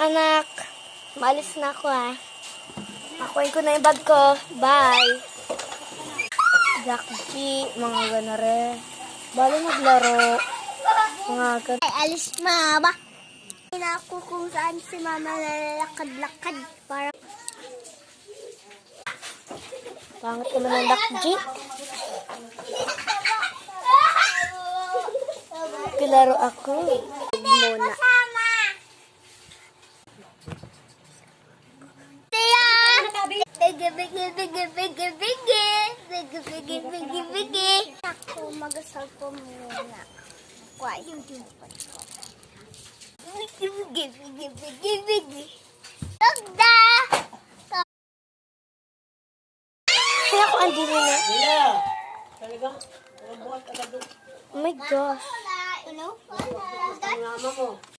anak. Maalis na ako Pakuin ko na yung bag ko. Bye. Jack G, mga ganare. Bali maglaro. Mga ganare. Ay, alis mama. Hindi ako kung saan si mama lalakad-lakad. Para Pangit naman ng Jack G. Kilaro ako. Muna. Ako magasal ko muna. Why? Tagda! Kaya ako andito na. Talaga? Buhat agad doon. Oh my gosh. Ano? Ang mama mo.